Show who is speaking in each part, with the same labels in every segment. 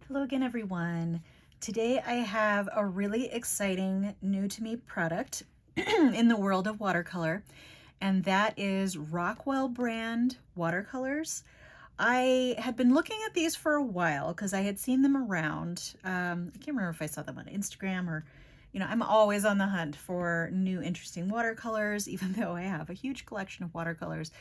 Speaker 1: Hello again, everyone. Today I have a really exciting new to me product in the world of watercolor, and that is Rockwell brand watercolors. I had been looking at these for a while because I had seen them around. I can't remember if I saw them on Instagram or, I'm always on the hunt for new interesting watercolors, even though I have a huge collection of watercolors.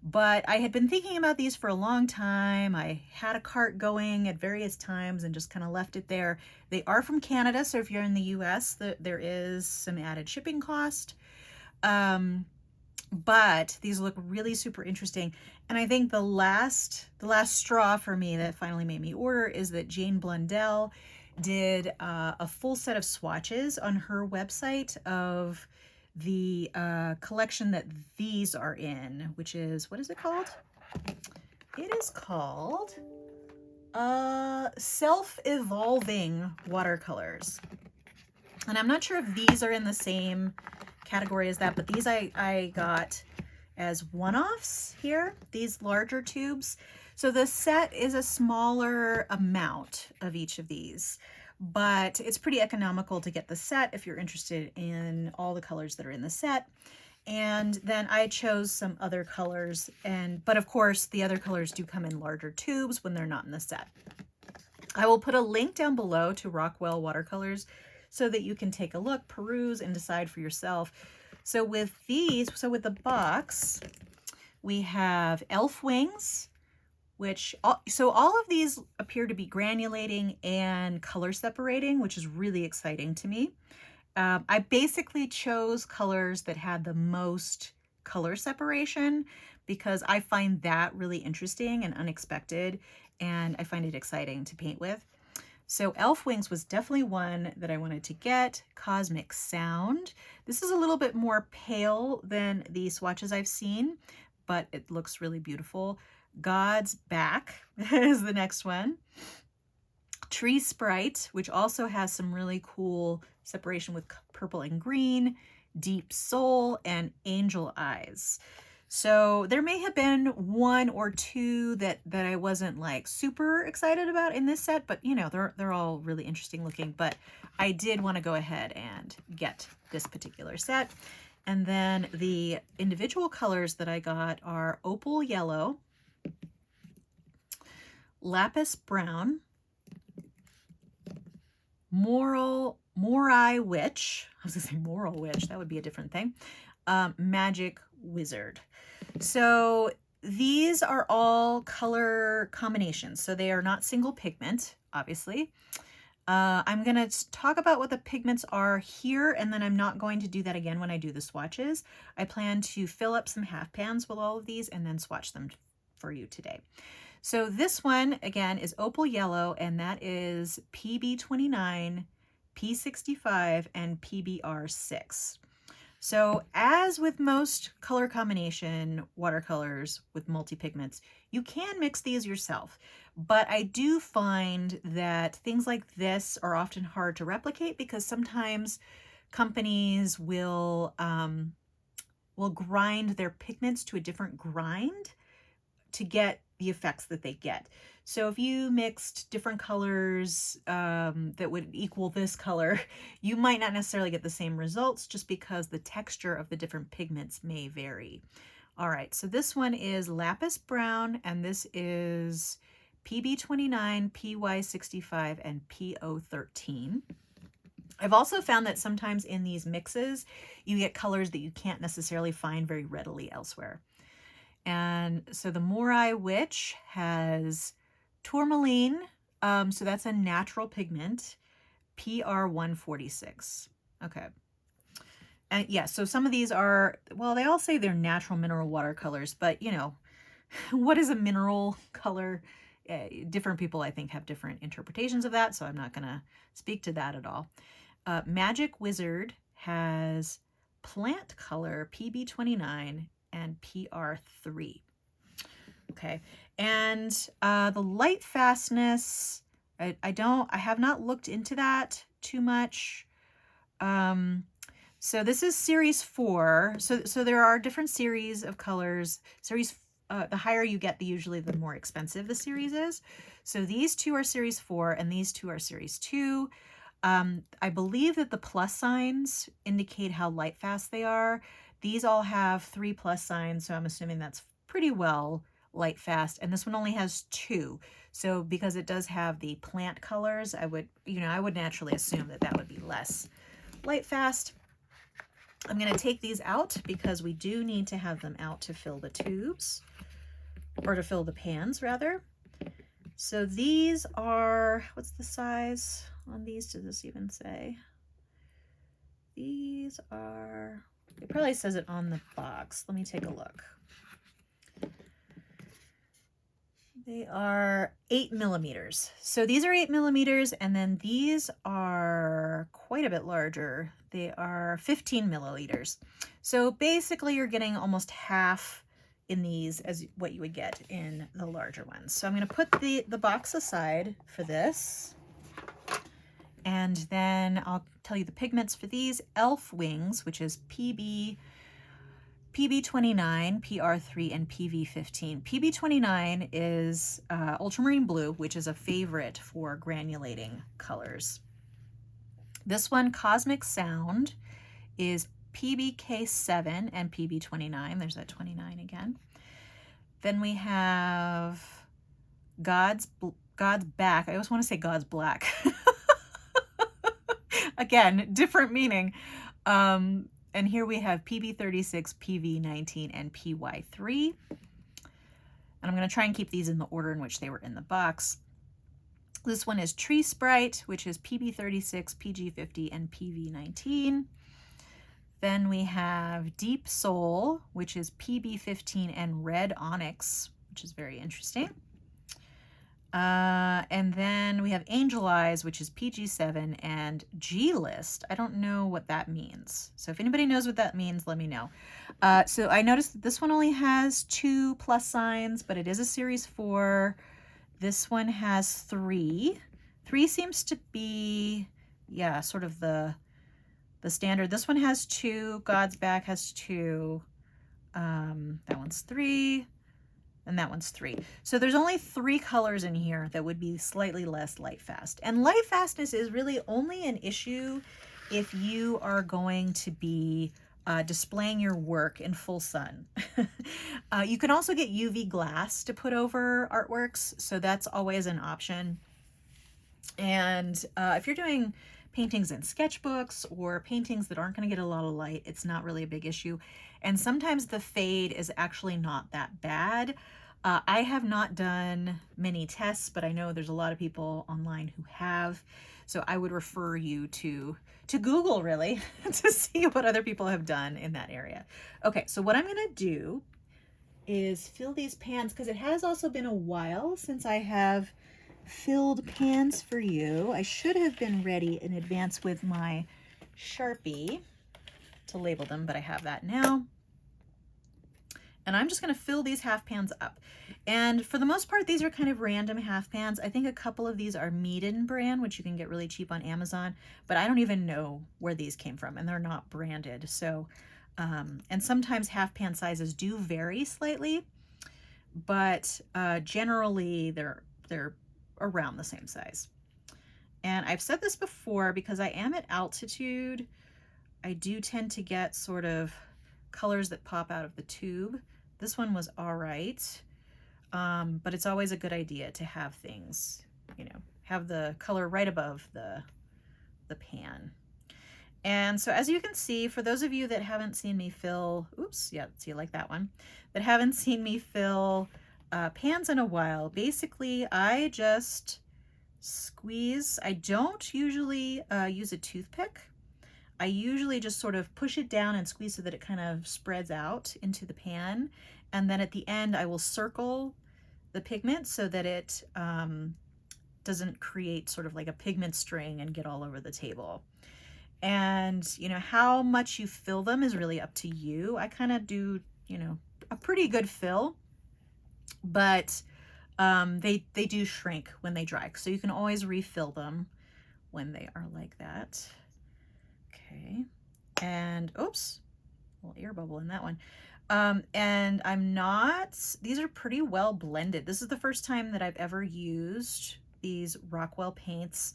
Speaker 1: But I had been thinking about these for a long time. I had a cart going at various times and just kind of left it there. They are from Canada, so if you're in the US, there is some added shipping cost. But these look really super interesting. And I think the last straw for me that finally made me order is that Jane Blundell did a full set of swatches on her website of the collection that these are in, which is, what is it called? It is called Self-Evolving Watercolors. And I'm not sure if these are in the same category as that, but these I got as one-offs here, these larger tubes. So the set is a smaller amount of each of these, but it's pretty economical to get the set if you're interested in all the colors that are in the set. And then I chose some other colors, but of course the other colors do come in larger tubes when they're not in the set. I will put a link down below to Rockwell Watercolors so that you can take a look, peruse, and decide for yourself. So with with the box, we have elf wings, so all of these appear to be granulating and color separating, which is really exciting to me. I basically chose colors that had the most color separation because I find that really interesting and unexpected, and I find it exciting to paint with. So elf wings was definitely one that I wanted to get. Cosmic Sound. This is a little bit more pale than the swatches I've seen, but it looks really beautiful. God's Back is the next one. Tree Sprite, which also has some really cool separation with purple and green. Deep Soul, and Angel Eyes. So there may have been one or two that I wasn't like super excited about in this set, but they're all really interesting looking. But I did want to go ahead and get this particular set. And then the individual colors that I got are Opal Yellow, Lapis Brown, Morai Witch. I was gonna say Moral Witch, that would be a different thing. Magic Wizard. So these are all color combinations, so they are not single pigment, obviously. I'm going to talk about what the pigments are here, and then I'm not going to do that again when I do the swatches. I plan to fill up some half pans with all of these and then swatch them for you today. So this one, again, is Opal Yellow, and that is PB29, P65, and PBR6. So as with most color combination watercolors with multi-pigments, you can mix these yourself. But I do find that things like this are often hard to replicate because sometimes companies will grind their pigments to a different grind to get the effects that they get. So if you mixed different colors that would equal this color, you might not necessarily get the same results just because the texture of the different pigments may vary. All right, so this one is Lapis Brown, and this is PB29, PY65, and PO13. I've also found that sometimes in these mixes, you get colors that you can't necessarily find very readily elsewhere. And so the Morai Witch has tourmaline, so that's a natural pigment, PR146. Okay. And yeah, so some of these are, well, they all say they're natural mineral watercolors, but what is a mineral color? Different people, I think, have different interpretations of that, so I'm not going to speak to that at all. Magic Wizard has plant color, PB29, and PR3. Okay, and the light fastness, I have not looked into that too much. So this is series 4. So there are different series of colors. Series the higher you get, usually the more expensive the series is. So these two are series 4 and these two are series 2. I believe that the plus signs indicate how light fast they are. These all have 3 plus signs, so I'm assuming that's pretty well light fast. And this one only has 2. So because it does have the plant colors, I would naturally assume that that would be less light fast. I'm going to take these out because we do need to have them out to fill the tubes, or to fill the pans rather. So these are, what's the size on these? Does this even say? These are, it probably says it on the box. Let me take a look. They are 8 millimeters. So these are 8 millimeters, and then these are quite a bit larger. They are 15 milliliters. So basically you're getting almost half in these as what you would get in the larger ones. So I'm going to put the box aside for this. And then I'll tell you the pigments for these. Elf Wings, which is PB29, PR3, and PV15. PB29 is ultramarine blue, which is a favorite for granulating colors. This one, Cosmic Sound, is PBK7 and PB29. There's that 29 again. Then we have God's Back. I always want to say God's Black. Again, different meaning. And here we have PB36, PV19, and PY3. And I'm going to try and keep these in the order in which they were in the box. This one is Tree Sprite, which is PB36, PG50, and PV19. Then we have Deep Soul, which is PB15 and Red Onyx, which is very interesting. And then we have Angel Eyes, which is PG7, and G-List. I don't know what that means. So if anybody knows what that means, let me know. So I noticed that this one only has 2 plus signs, but it is a series 4. This one has 3. 3 seems to be, yeah, sort of the standard. This one has 2. God's Back has 2. That one's 3. And that one's 3. So there's only 3 colors in here that would be slightly less light fast. And light fastness is really only an issue if you are going to be displaying your work in full sun. You can also get UV glass to put over artworks, so that's always an option. And if you're doing paintings in sketchbooks or paintings that aren't going to get a lot of light, it's not really a big issue. And sometimes the fade is actually not that bad. I have not done many tests, but I know there's a lot of people online who have. So I would refer you to Google, really, to see what other people have done in that area. Okay, so what I'm going to do is fill these pans, because it has also been a while since I have filled pans for you. I should have been ready in advance with my Sharpie to label them, but I have that now. And I'm just going to fill these half pans up. And for the most part, these are kind of random half pans. I think a couple of these are Meaden brand, which you can get really cheap on Amazon, but I don't even know where these came from, and they're not branded. So, and sometimes half pan sizes do vary slightly, but generally they're around the same size. And I've said this before, because I am at altitude, I do tend to get sort of colors that pop out of the tube. This one was all right, but it's always a good idea to have things, you know, have the color right above the pan. And so as you can see, for those of you that haven't seen me fill, oops, yeah, see, like that one, that haven't seen me fill pans in a while, basically I just squeeze. I don't usually use a toothpick. I usually just sort of push it down and squeeze so that it kind of spreads out into the pan. And then at the end, I will circle the pigment so that it doesn't create sort of like a pigment string and get all over the table. And, you know, how much you fill them is really up to you. I kind of do, you know, a pretty good fill, but they do shrink when they dry. So you can always refill them when they are like that. Okay, and oops, a little air bubble in that one. And these are pretty well blended. This is the first time that I've ever used these Rockwell paints.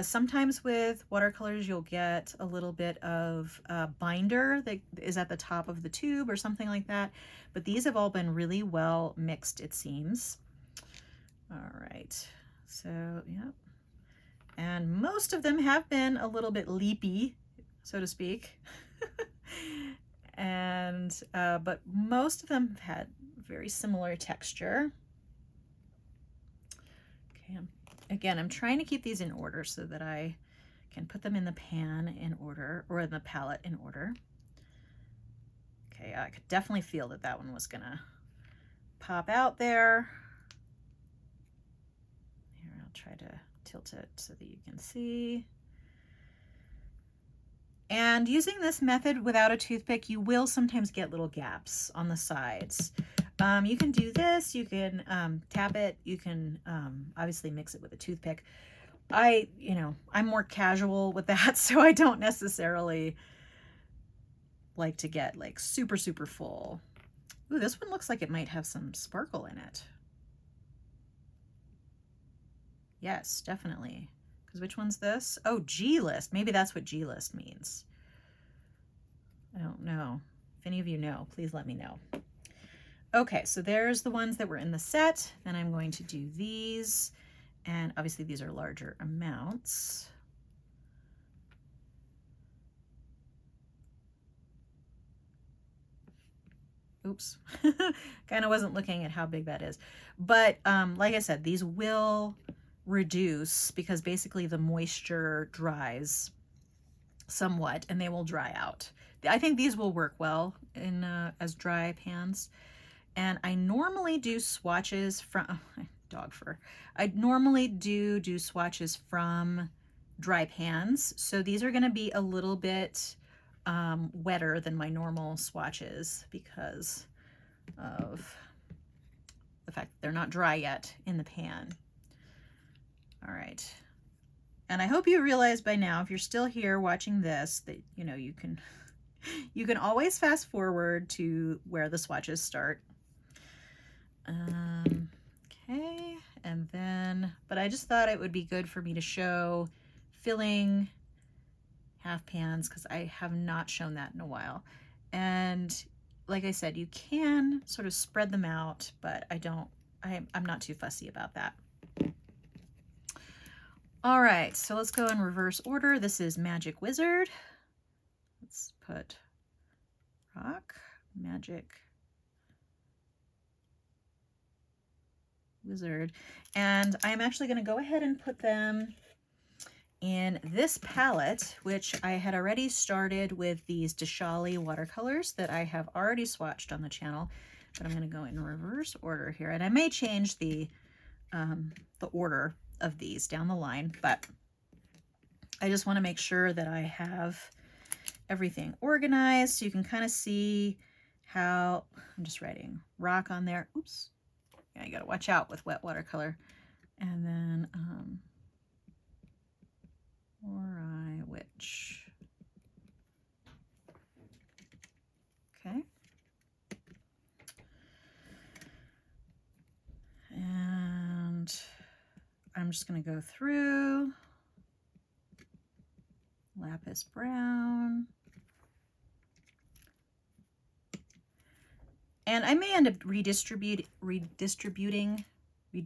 Speaker 1: Sometimes with watercolors, you'll get a little bit of binder that is at the top of the tube or something like that. But these have all been really well mixed, it seems. All right, so yeah. And most of them have been a little bit leapy, so to speak. And but most of them have had very similar texture. Okay, again, I'm trying to keep these in order so that I can put them in the pan in order, or in the palette in order. Okay, I could definitely feel that that one was gonna pop out there. Here, I'll try to tilt it so that you can see. And using this method without a toothpick, you will sometimes get little gaps on the sides. You can do this, you can tap it, you can obviously mix it with a toothpick. I'm more casual with that, so I don't necessarily like to get like super, super full. Ooh, this one looks like it might have some sparkle in it. Yes, definitely. Because which one's this? Oh, G list. Maybe that's what G list means. I don't know. If any of you know, please let me know. Okay, so there's the ones that were in the set. Then I'm going to do these. And obviously these are larger amounts. Oops, kind of wasn't looking at how big that is. But like I said, these will reduce because basically the moisture dries somewhat and they will dry out. I think these will work well in as dry pans. And I normally do swatches from dog fur. I normally do swatches from dry pans. So these are going to be a little bit wetter than my normal swatches because of the fact that they're not dry yet in the pan. All right. And I hope you realize by now, if you're still here watching this, that you can always fast forward to where the swatches start. Okay, and then, but I just thought it would be good for me to show filling half pans because I have not shown that in a while. And like I said, you can sort of spread them out, but I'm not too fussy about that. All right, so let's go in reverse order. This is Magic Wizard. Let's put Rock, Magic Wizard. And I'm actually going to go ahead and put them in this palette, which I had already started with these Deshali watercolors that I have already swatched on the channel, but I'm going to go in reverse order here. And I may change the order of these down the line, but I just want to make sure that I have everything organized so you can kind of see how I'm just writing rock on there. Oops. Yeah, you got to watch out with wet watercolor. And then witch. Okay. And I'm just going to go through lapis brown. And I may end up redistributing. I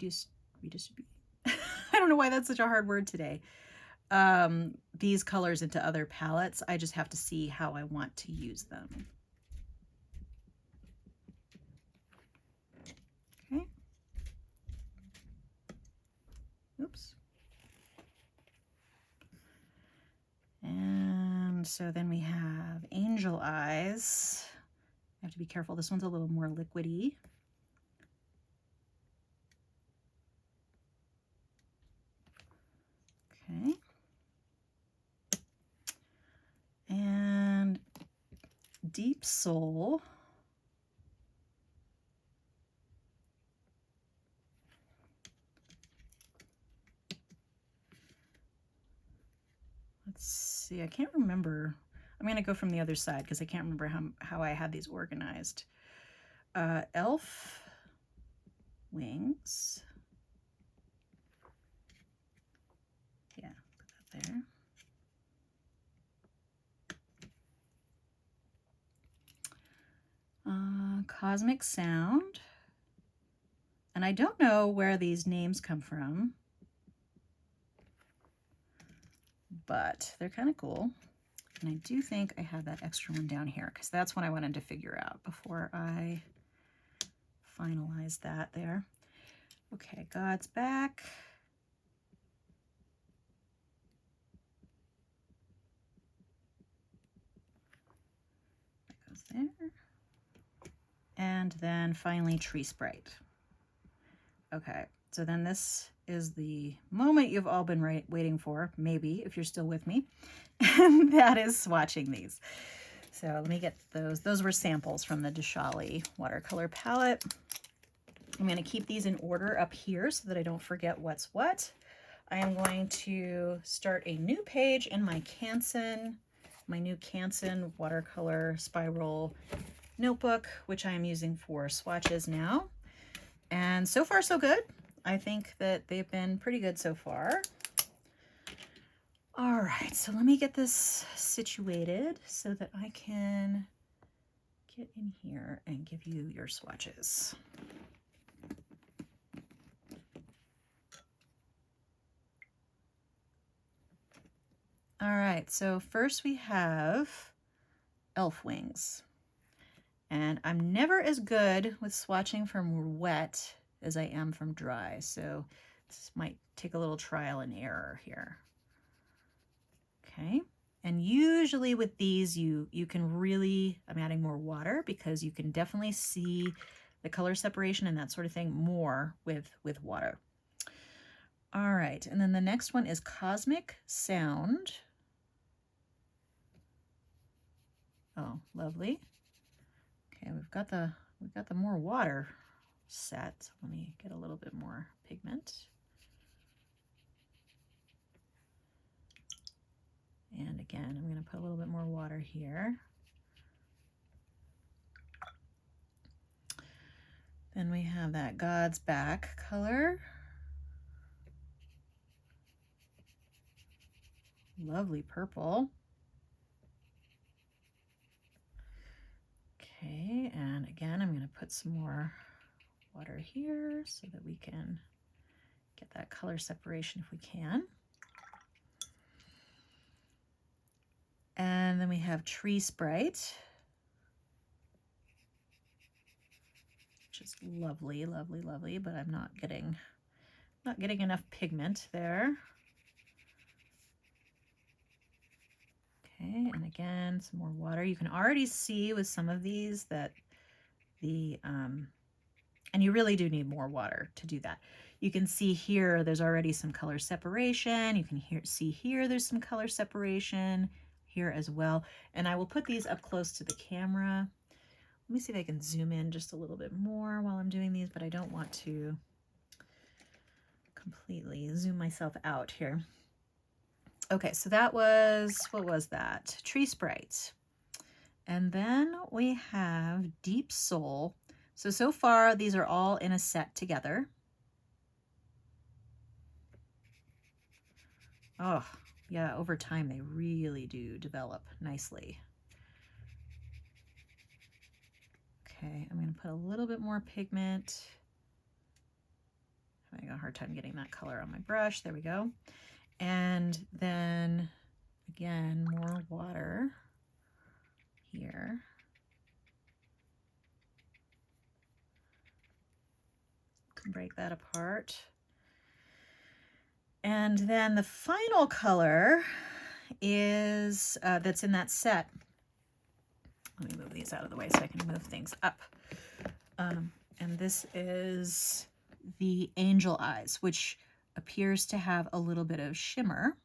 Speaker 1: don't know why that's such a hard word today. These colors into other palettes. I just have to see how I want to use them. Okay. Oops. And so then we have angel eyes. I have to be careful. This one's a little more liquidy. Okay. And deep soul. Let's see, I can't remember. I'm going to go from the other side because I can't remember how I had these organized. Elf wings. Yeah, put that there. Cosmic Sound. And I don't know where these names come from, but they're kind of cool. And I do think I have that extra one down here because that's what I wanted to figure out before I finalize that there. Okay, God's Back. That goes there. And then finally Tree Sprite. Okay, so then this is the moment you've all been waiting for, maybe, if you're still with me, and that is swatching these. So let me get those. Those were samples from the Deshali watercolor palette. I'm going to keep these in order up here so that I don't forget what's what. I am going to start a new page in my Canson, my new Canson watercolor spiral notebook, which I am using for swatches now. And so far, so good. I think that they've been pretty good so far. All right, so let me get this situated so that I can get in here and give you your swatches. All right, so first we have elf wings. And I'm never as good with swatching from wet as I am from dry. So this might take a little trial and error here. Okay. And usually with these, you can really, I'm adding more water because you can definitely see the color separation and that sort of thing more with water. All right. And then the next one is Cosmic Sound. Oh, lovely. Okay, we've got the more water set. Let me get a little bit more pigment. And again, I'm going to put a little bit more water here. Then we have that God's Back color. Lovely purple. Okay, and again, I'm going to put some more water here so that we can get that color separation if we can. And then we have Tree Sprite, which is lovely, lovely, lovely, but I'm not getting enough pigment there. Okay, and again, some more water. You can already see with some of these that the, and you really do need more water to do that. You can see here, there's already some color separation. You can see here, there's some color separation here as well. And I will put these up close to the camera. Let me see if I can zoom in just a little bit more while I'm doing these, but I don't want to completely zoom myself out here. Okay, so that was, what was that? Tree Sprite. And then we have Deep Soul. So far, these are all in a set together. Oh, yeah, over time, they really do develop nicely. Okay, I'm going to put a little bit more pigment. I'm having a hard time getting that color on my brush. There we go. And then, again, more water here. Can break that apart. And then the final color is, that's in that set. Let me move these out of the way so I can move things up. And this is the Angel Eyes, which appears to have a little bit of shimmer.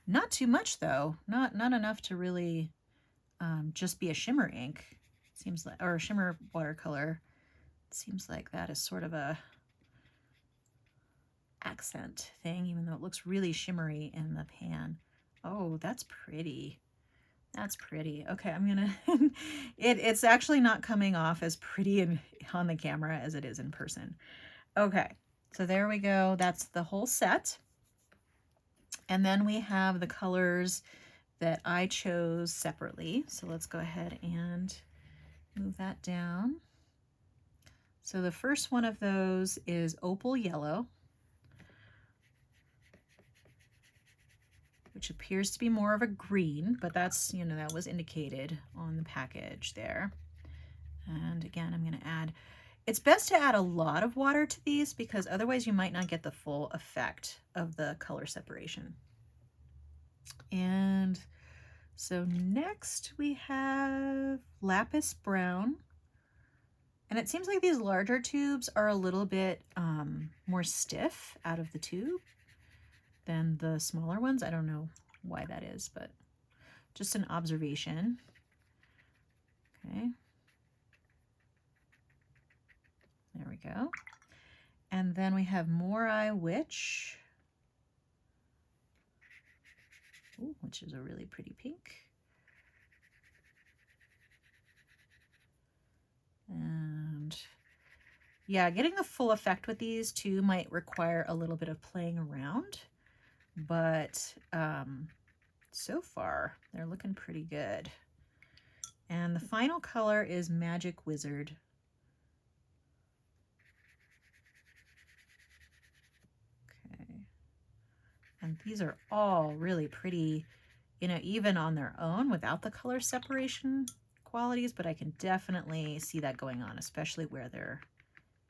Speaker 1: Not too much though, not enough to really just be a shimmer ink. Seems like, or a shimmer watercolor. It seems like that is sort of a accent thing, even though it looks really shimmery in the pan. Oh, that's pretty. That's pretty. Okay, I'm gonna, it's actually not coming off as pretty on the camera as it is in person. Okay, so there we go. That's the whole set. And then we have the colors that I chose separately. So let's go ahead and move that down. So the first one of those is opal yellow, which appears to be more of a green, but that's, you know, that was indicated on the package there. And again, I'm going to add, it's best to add a lot of water to these because otherwise you might not get the full effect of the color separation. And so next we have lapis brown. And it seems like these larger tubes are a little bit more stiff out of the tube than the smaller ones. I don't know why that is, but just an observation. Okay. There we go. And then we have Morai Witch, ooh, which is a really pretty pink. And yeah, getting the full effect with these too might require a little bit of playing around, but so far they're looking pretty good. And the final color is Magic Wizard. Okay. And these are all really pretty, you know, even on their own without the color separation qualities, but I can definitely see that going on, especially where there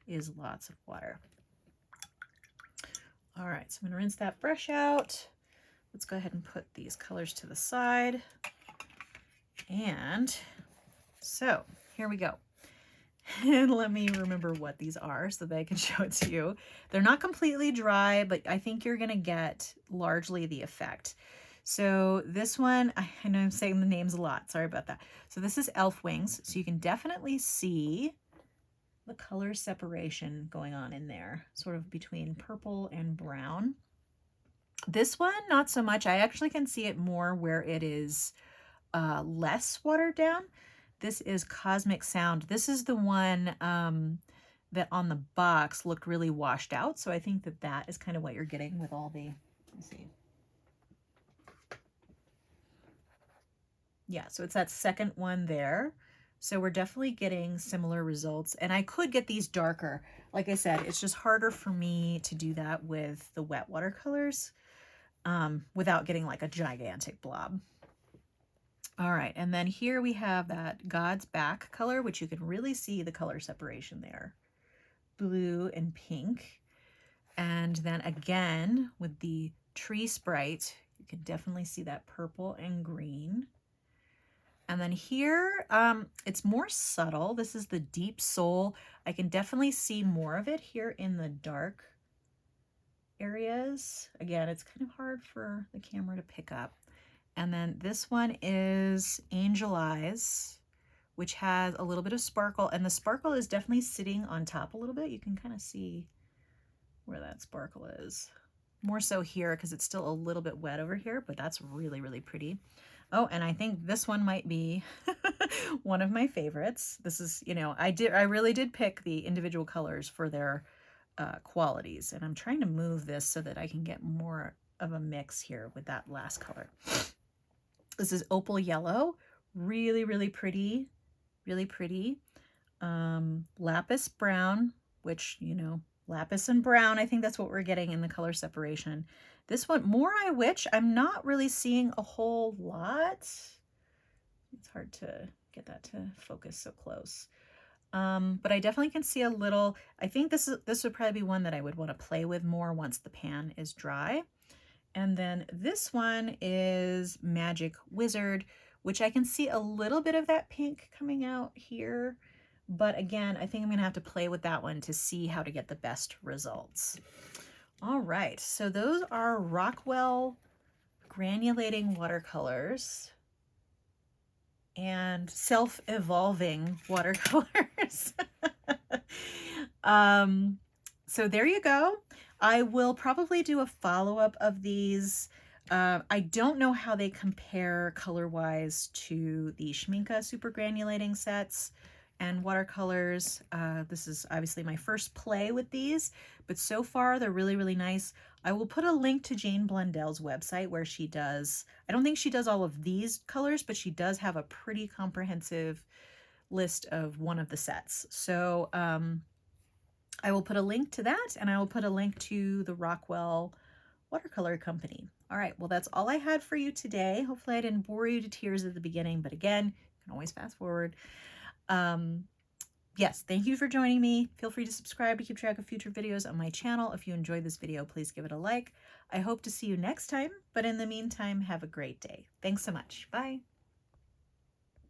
Speaker 1: is lots of water. All right, so I'm gonna rinse that brush out. Let's go ahead and put these colors to the side. And so here we go. And let me remember what these are so that I can show it to you. They're not completely dry, but I think you're gonna get largely the effect. So this one, I know I'm saying the names a lot, sorry about that. So this is Elf Wings, so you can definitely see the color separation going on in there, sort of between purple and brown. This one, not so much. I actually can see it more where it is less watered down. This is Cosmic Sound. This is the one that on the box looked really washed out. So I think that that is kind of what you're getting with all the, let's see. Yeah, so it's that second one there. So we're definitely getting similar results. And I could get these darker. Like I said, it's just harder for me to do that with the wet watercolors without getting like a gigantic blob. All right, and then here we have that God's Back color, which you can really see the color separation there. Blue and pink. And then again, with the Tree Sprite, you can definitely see that purple and green. And then here, it's more subtle. This is the Deep Soul. I can definitely see more of it here in the dark areas. Again, it's kind of hard for the camera to pick up. And then this one is Angel Eyes, which has a little bit of sparkle. And the sparkle is definitely sitting on top a little bit. You can kind of see where that sparkle is. More so here because it's still a little bit wet over here, but that's really, really pretty. Oh, and I think this one might be one of my favorites. This is, you know, I really did pick the individual colors for their qualities, and I'm trying to move this so that I can get more of a mix here with that last color. This is Opal Yellow, really, really pretty, really pretty. Lapis Brown, which, you know, lapis and brown, I think that's what we're getting in the color separation. This one, Morai Witch, I'm not really seeing a whole lot. It's hard to get that to focus so close. But I definitely can see a little. I think this would probably be one that I would want to play with more once the pan is dry. And then this one is Magic Wizard, which I can see a little bit of that pink coming out here. But again, I think I'm going to have to play with that one to see how to get the best results. All right, so those are Rockwell granulating watercolors and self-evolving watercolors. So there you go. I will probably do a follow-up of these. I don't know how they compare color-wise to the Schmincke super granulating sets and watercolors. This is obviously my first play with these, but so far they're really, really nice. I will put a link to Jane Blundell's website where she does, I don't think she does all of these colors, but she does have a pretty comprehensive list of one of the sets. So I will put a link to that, and I will put a link to the Rockwell Watercolor Company. All right, well, that's all I had for you today. Hopefully I didn't bore you to tears at the beginning, but again, you can always fast forward. Yes, thank you for joining me. Feel free to subscribe to keep track of future videos on my channel. If you enjoyed this video, please give it a like. I hope to see you next time, but in the meantime, have a great day. Thanks so much. Bye.